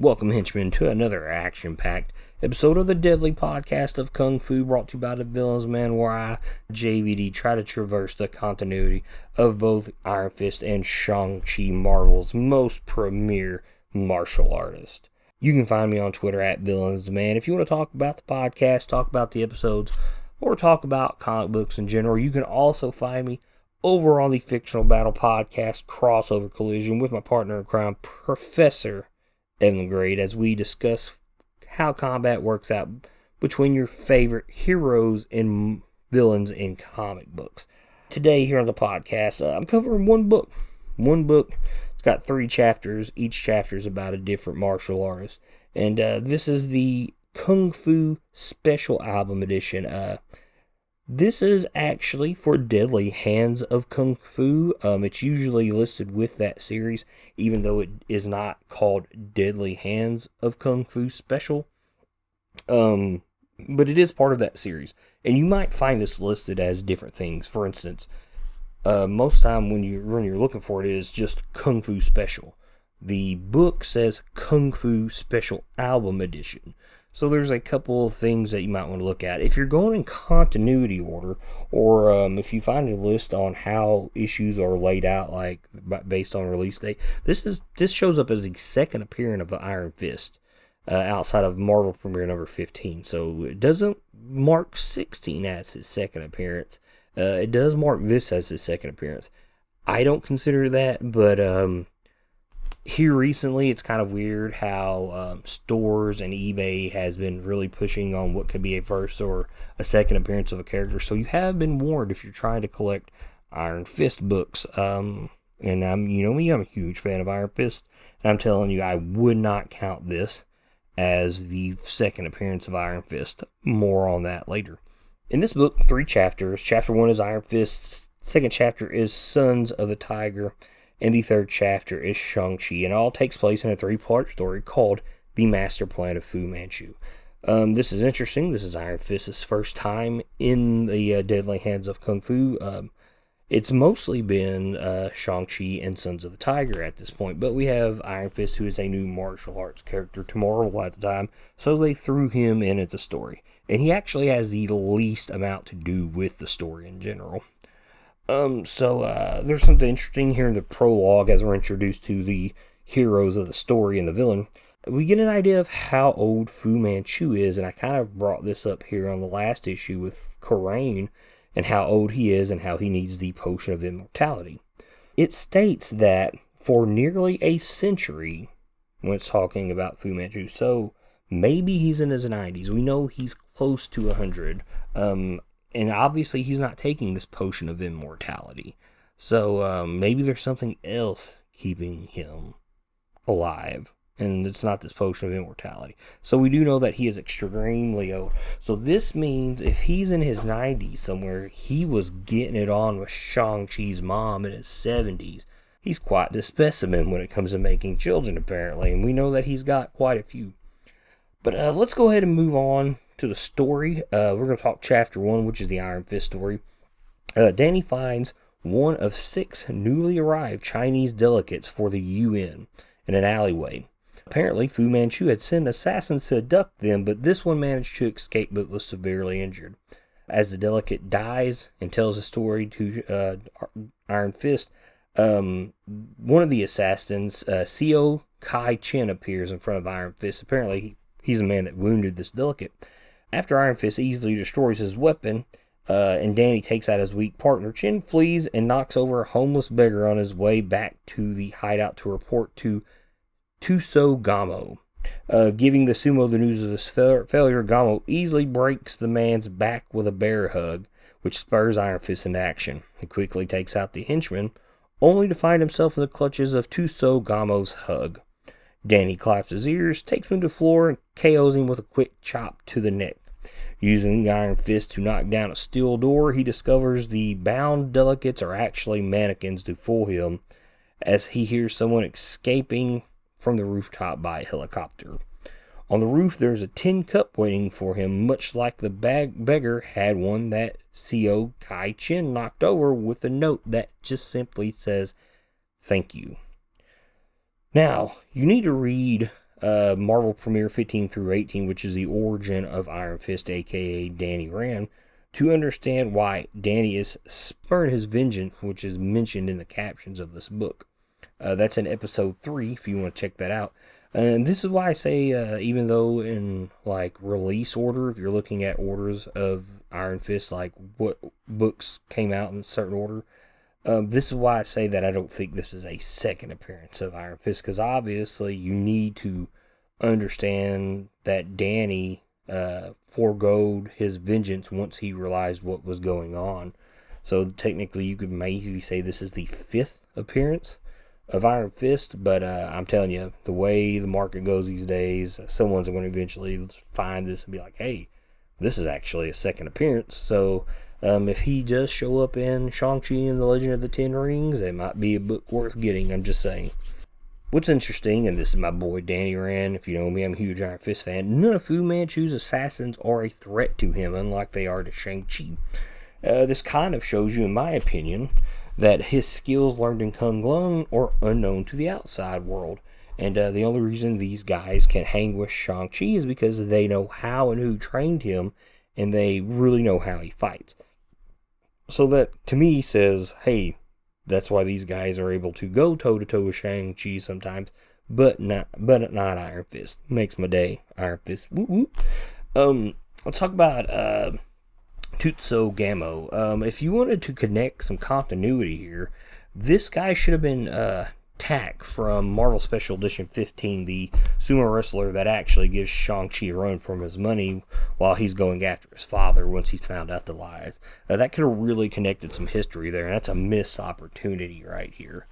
Welcome, henchmen, to another action-packed episode of the Deadly Podcast of Kung Fu, brought to you by the Villains Man, where I, JVD, try to traverse the continuity of both Iron Fist and Shang Chi, Marvel's most premier martial artist. You can find me on Twitter at Villains Man. If you want to talk about the podcast, talk about the episodes, or talk about comic books in general, you can also find me over on the Fictional Battle Podcast Crossover Collision with my partner in crime, Professor Evan Grade, as we discuss how combat works out between your favorite heroes and villains in comic books. Today here on the podcast, I'm covering one book. It's got 3 chapters. Each chapter is about a different martial artist. And this is the Kung Fu Special Album Edition. This is actually for Deadly Hands of Kung Fu. It's usually listed with that series, even though it is not called Deadly Hands of Kung Fu Special. But it is part of that series. And you might find this listed as different things. For instance, most time when you're looking for it is just Kung Fu Special. The book says Kung Fu Special Album Edition. So there's a couple of things that you might want to look at. If you're going in continuity order, or if you find a list on how issues are laid out, like based on release date, this shows up as the second appearance of Iron Fist, outside of Marvel Premiere number 15. So it doesn't mark 16 as his second appearance. It does mark this as his second appearance. I don't consider that, but here recently, it's kind of weird how stores and eBay has been really pushing on what could be a first or a second appearance of a character. So you have been warned if you're trying to collect Iron Fist books. And I'm a huge fan of Iron Fist, and I'm telling you, I would not count this as the second appearance of Iron Fist. More on that later. In this book, 3 chapters. Chapter 1 is Iron Fist. Second chapter is Sons of the Tiger. And the third chapter is Shang Chi, and it all takes place in a 3-part story called The Masterplan of Fu Manchu. This is interesting. This is Iron Fist's first time in the Deadly Hands of Kung Fu. It's mostly been Shang Chi and Sons of the Tiger at this point, but we have Iron Fist, who is a new martial arts character to Marvel at the time, so they threw him in at the story. And he actually has the least amount to do with the story in general. There's something interesting here in the prologue as we're introduced to the heroes of the story and the villain. We get an idea of how old Fu Manchu is, and I kind of brought this up here on the last issue with Korain and how old he is and how he needs the potion of immortality. It states that for nearly a century, when it's talking about Fu Manchu, so maybe he's in his 90s. We know he's close to 100. And obviously he's not taking this potion of immortality. So maybe there's something else keeping him alive. And it's not this potion of immortality. So we do know that he is extremely old. So this means if he's in his 90s somewhere, he was getting it on with Shang-Chi's mom in his 70s. He's quite the specimen when it comes to making children, apparently. And we know that he's got quite a few. But let's go ahead and move on to the story. We're going to talk chapter 1, which is the Iron Fist story. Danny finds one of 6 newly arrived Chinese delegates for the UN in an alleyway. Apparently, Fu Manchu had sent assassins to abduct them, but this one managed to escape but was severely injured. As the delegate dies and tells the story to Iron Fist, one of the assassins, Co. Kai Chen, appears in front of Iron Fist. Apparently, he's the man that wounded this delegate. After Iron Fist easily destroys his weapon, and Danny takes out his weak partner, Chen flees and knocks over a homeless beggar on his way back to the hideout to report to Tuso Gamo. Giving the sumo the news of his failure, Gamo easily breaks the man's back with a bear hug, which spurs Iron Fist into action. He quickly takes out the henchman, only to find himself in the clutches of Tuso Gamo's hug. Danny claps his ears, takes him to the floor, and KOs him with a quick chop to the neck. Using the Iron Fist to knock down a steel door, he discovers the bound delegates are actually mannequins to fool him, as he hears someone escaping from the rooftop by a helicopter. On the roof, there's a tin cup waiting for him, much like the beggar had one that Co. Kai Chen knocked over, with a note that just simply says, "Thank you." Now, you need to read Marvel Premiere 15 through 18, which is the origin of Iron Fist, aka Danny Rand, to understand why Danny is spurring his vengeance, which is mentioned in the captions of this book. That's in episode 3, if you want to check that out. And this is why I say, even though in like release order, if you're looking at orders of Iron Fist, like what books came out in a certain order, this is why I say that I don't think this is a second appearance of Iron Fist, because obviously you need to understand that Danny foregoed his vengeance once he realized what was going on. So technically you could maybe say this is the 5th appearance of Iron Fist, but I'm telling you, the way the market goes these days, someone's going to eventually find this and be like, hey, this is actually a second appearance. So if he does show up in Shang Chi and the Legend of the Ten Rings, it might be a book worth getting. I'm just saying. What's interesting, and this is my boy Danny Rand, if you know me, I'm a huge Iron Fist fan, none of Fu Manchu's assassins are a threat to him, unlike they are to Shang Chi. This kind of shows you, in my opinion, that his skills learned in Kun-Lun are unknown to the outside world. And the only reason these guys can hang with Shang Chi is because they know how and who trained him, and they really know how he fights. So that, to me, says, hey, that's why these guys are able to go toe-to-toe with Shang Chi sometimes, but not Iron Fist. Makes my day, Iron Fist. Woo woo. Let's talk about Tutso Gamo. If you wanted to connect some continuity here, this guy should have been Tak from Marvel Special Edition 15, the sumo wrestler that actually gives Shang-Chi a run from his money while he's going after his father once he's found out the lies. That could have really connected some history there, and that's a missed opportunity right here.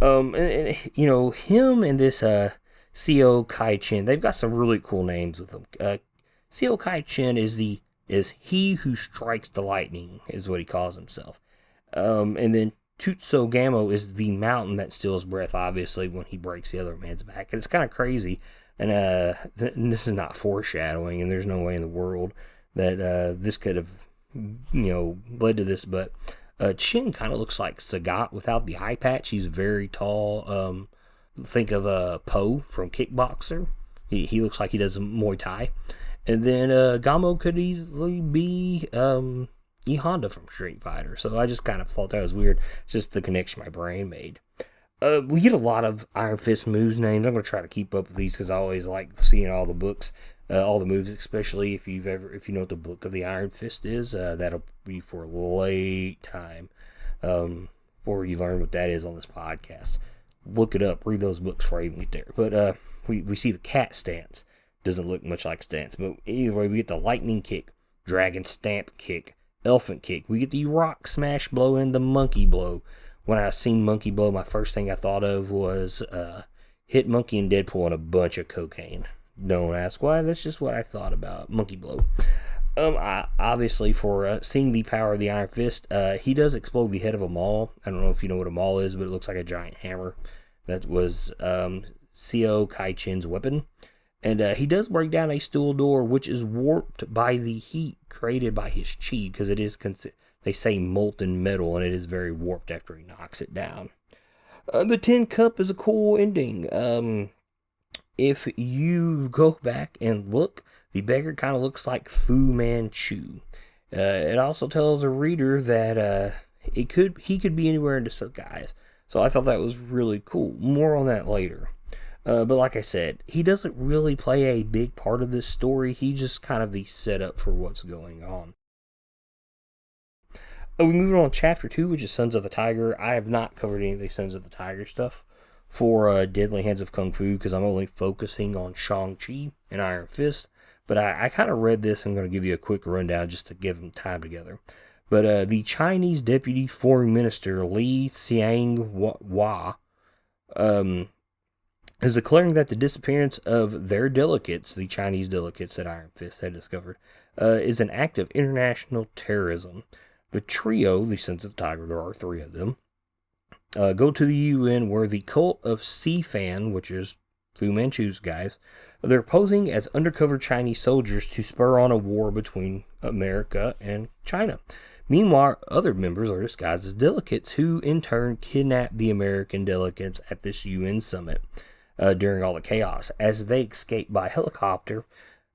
And you know, him and this Co Kai Chen, they've got some really cool names with them. Co Kai Chen is he who strikes the lightning, is what he calls himself. And then Tutso Gamo is the mountain that steals breath, obviously, when he breaks the other man's back. And it's kind of crazy, and this is not foreshadowing, and there's no way in the world that this could have, led to this, but Chin kind of looks like Sagat without the eye patch. He's very tall. Think of Po from Kickboxer. He looks like he does Muay Thai. And then Gamo could easily be E Honda from Street Fighter. So I just kind of thought that was weird. It's just the connection my brain made. We get a lot of Iron Fist moves names. I'm going to try to keep up with these because I always like seeing all the books, all the moves, especially if you know what the book of the Iron Fist is. That'll be for a late time before you learn what that is on this podcast. Look it up. Read those books before I even get there. But we see the cat stance. Doesn't look much like stance. But anyway, we get the lightning kick, dragon stamp kick, elephant kick. We get the rock smash blow and the monkey blow. When I seen monkey blow, my first thing I thought of was Hit Monkey and Deadpool and a bunch of cocaine. Don't ask why. That's just what I thought about monkey blow. Obviously, for seeing the power of the Iron Fist, he does explode the head of a maul. I don't know if you know what a maul is, but it looks like a giant hammer. That was Co Kai Chen's weapon. And he does break down a steel door, which is warped by the heat created by his chi, because it is, they say, molten metal, and it is very warped after he knocks it down. The Tin Cup is a cool ending. If you go back and look, the beggar kind of looks like Fu Manchu. It also tells a reader that he could be anywhere in disguise. So I thought that was really cool. More on that later. But like I said, he doesn't really play a big part of this story. He just kind of the setup for what's going on. We move on to Chapter 2, which is Sons of the Tiger. I have not covered any of the Sons of the Tiger stuff for Deadly Hands of Kung Fu because I'm only focusing on Shang-Chi and Iron Fist. But I kind of read this. I'm going to give you a quick rundown just to give them time together. But the Chinese Deputy Foreign Minister Li Xianghua is declaring that the disappearance of their delegates, the Chinese delegates that Iron Fist had discovered, is an act of international terrorism. The trio, the Sons of the Tiger, there are 3 of them, go to the UN where the cult of Sifan, which is Fu Manchu's guys, they're posing as undercover Chinese soldiers to spur on a war between America and China. Meanwhile, other members are disguised as delegates who, in turn, kidnap the American delegates at this UN summit. during all the chaos. As they escape by helicopter,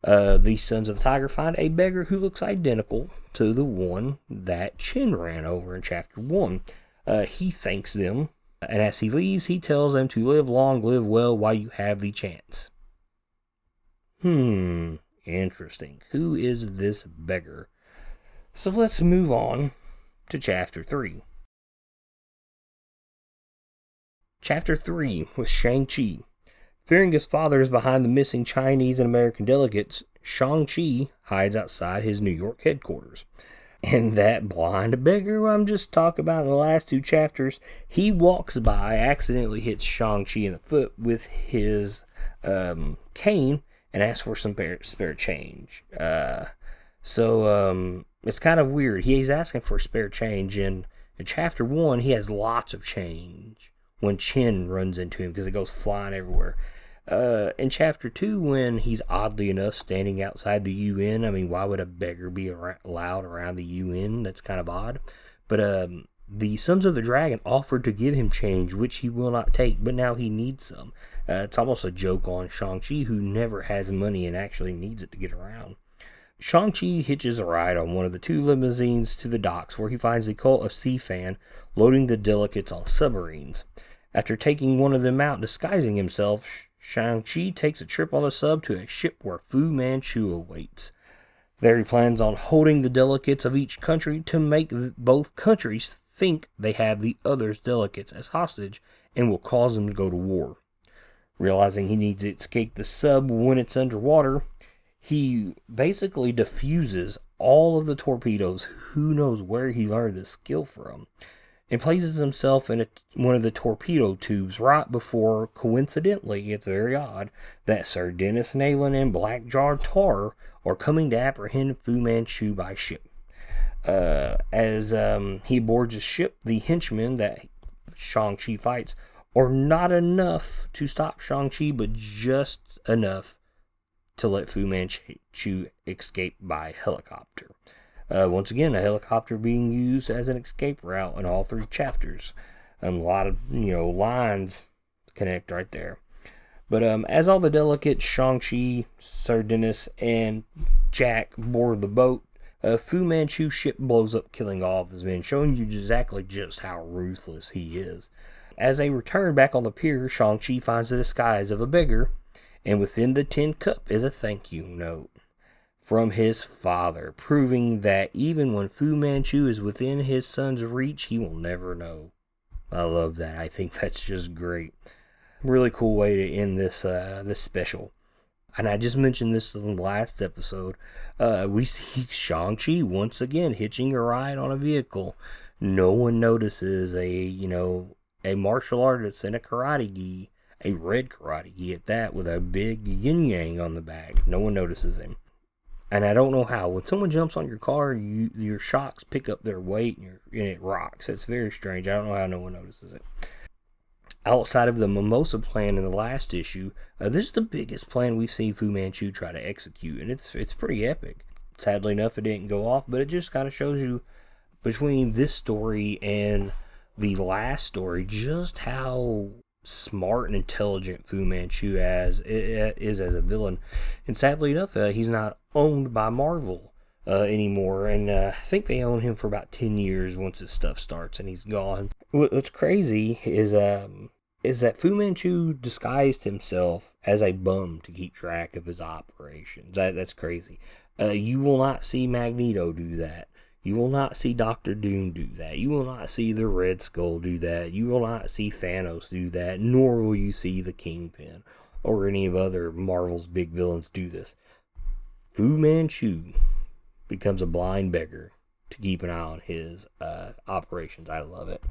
the Sons of the Tiger find a beggar who looks identical to the one that Chin ran over in Chapter 1. He thanks them, and as he leaves, he tells them to live long, live well while you have the chance. Interesting. Who is this beggar? So let's move on to Chapter 3. Chapter 3 with Shang Chi. Fearing his father is behind the missing Chinese and American delegates, Shang Chi hides outside his New York headquarters. And that blind beggar I'm just talking about in the last 2 chapters, he walks by, accidentally hits Shang-Chi in the foot with his cane, and asks for some spare change. So it's kind of weird. He's asking for spare change, and in Chapter 1, he has lots of change when Chin runs into him because it goes flying everywhere. In Chapter 2, when he's oddly enough standing outside the UN, I mean, why would a beggar be allowed around the UN? That's kind of odd. But the Sons of the Dragon offered to give him change, which he will not take, but now he needs some. It's almost a joke on Shang-Chi, who never has money and actually needs it to get around. Shang-Chi hitches a ride on one of the 2 limousines to the docks, where he finds the cult of Sea-Fan loading the delegates on submarines. After taking one of them out disguising himself, Shang-Chi takes a trip on the sub to a ship where Fu Manchu awaits. There he plans on holding the delegates of each country to make both countries think they have the other's delegates as hostage and will cause them to go to war. Realizing he needs to escape the sub when it's underwater, he basically defuses all of the torpedoes. Who knows where he learned this skill from? And places himself in one of the torpedo tubes right before, coincidentally, it's very odd, that Sir Dennis Nayland and Blackjaw Tar are coming to apprehend Fu Manchu by ship. As he boards his ship, the henchmen that Shang-Chi fights are not enough to stop Shang-Chi, but just enough to let Fu Manchu escape by helicopter. Once again, a helicopter being used as an escape route in all 3 chapters. A lot of, lines connect right there. But as all the delegates, Shang-Chi, Sir Dennis, and Jack board the boat, Fu Manchu's ship blows up, killing all of his men, showing you exactly just how ruthless he is. As they return back on the pier, Shang-Chi finds the disguise of a beggar, and within the tin cup is a thank you note from his father, proving that even when Fu Manchu is within his son's reach, he will never know. I love that. I think that's just great. Really cool way to end this special. And I just mentioned this in the last episode. We see Shang-Chi once again hitching a ride on a vehicle. No one notices a martial artist in a karate gi, a red karate gi at that, with a big yin-yang on the back. No one notices him. And I don't know how. When someone jumps on your car, your shocks pick up their weight and it rocks. It's very strange. I don't know how no one notices it. Outside of the Mimosa plan in the last issue, this is the biggest plan we've seen Fu Manchu try to execute, and it's pretty epic. Sadly enough, it didn't go off, but it just kind of shows you between this story and the last story just how smart and intelligent Fu Manchu is as a villain. And sadly enough, he's not owned by Marvel anymore, and I think they own him for about 10 years once his stuff starts, and he's gone. What's crazy is that Fu Manchu disguised himself as a bum to keep track of his operations. That's crazy. You will not see Magneto do that. You will not see Doctor Doom do that. You will not see the Red Skull do that. You will not see Thanos do that. Nor will you see the Kingpin or any of other Marvel's big villains do this. Fu Manchu becomes a blind beggar to keep an eye on his operations. I love it.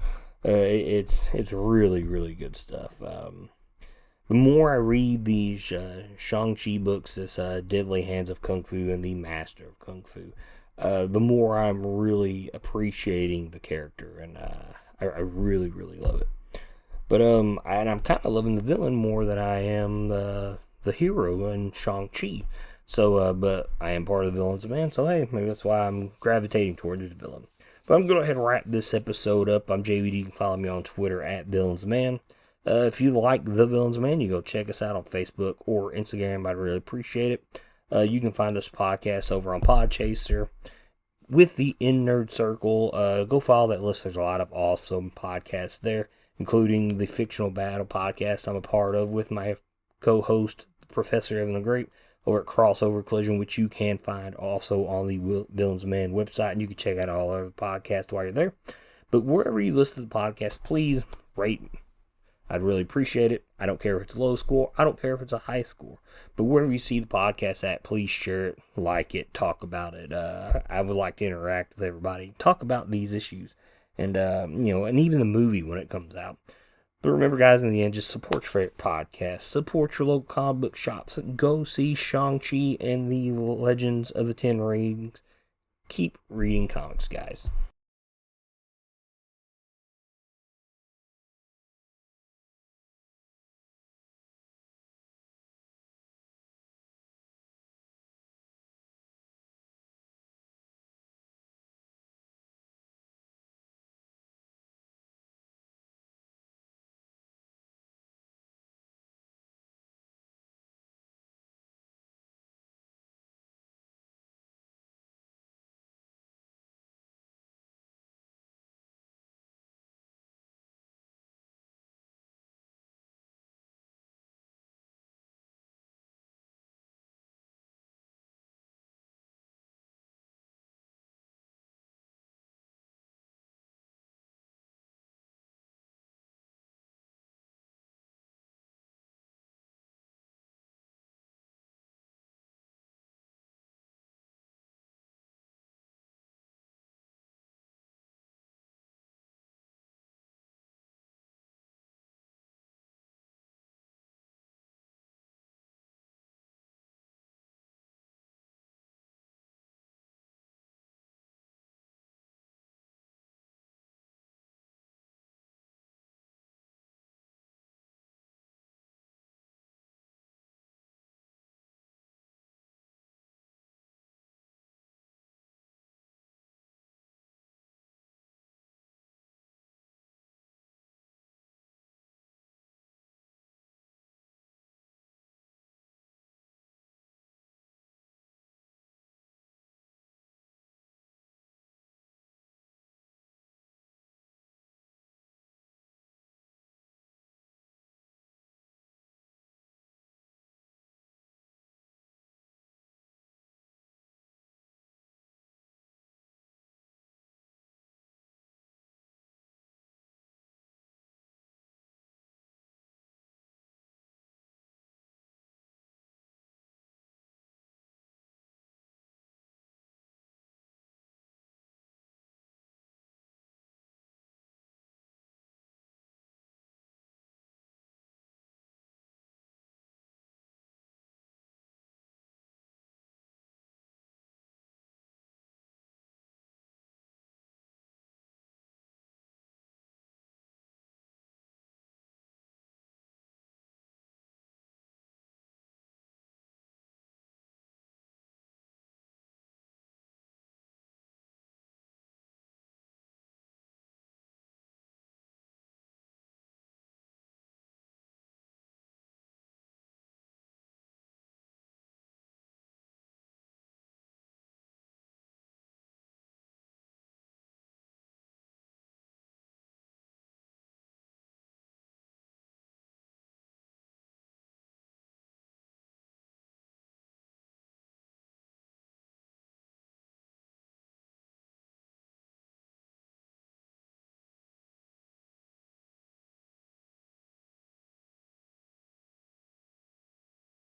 It's really, really good stuff. The more I read these Shang-Chi books, this Deadly Hands of Kung Fu and the Master of Kung Fu, the more I'm really appreciating the character, and I really, really love it. But and I'm kind of loving the villain more than I am the hero in Shang-Chi. So, but I am part of the Villains of Man, so hey, maybe that's why I'm gravitating towards the villain. But I'm going to go ahead and wrap this episode up. I'm JVD. You can follow me on Twitter at Villains of Man. If you like The Villains Man, you go check us out on Facebook or Instagram. I'd really appreciate it. You can find this podcast over on Podchaser with the In Nerd Circle. Go follow that list. There's a lot of awesome podcasts there, including the Fictional Battle podcast I'm a part of with my co-host, Professor Evan the Great, over at Crossover Collision, which you can find also on the Villains Man website, and you can check out all our podcasts while you're there. But wherever you listen to the podcast, please rate me. I'd really appreciate it. I don't care if it's a low score. I don't care if it's a high score. But wherever you see the podcast at, please share it, like it, talk about it. I would like to interact with everybody, talk about these issues, and and even the movie when it comes out. But remember, guys, in the end, just support your favorite podcast, support your local comic book shops, and go see Shang Chi and the Legends of the Ten Rings. Keep reading comics, guys.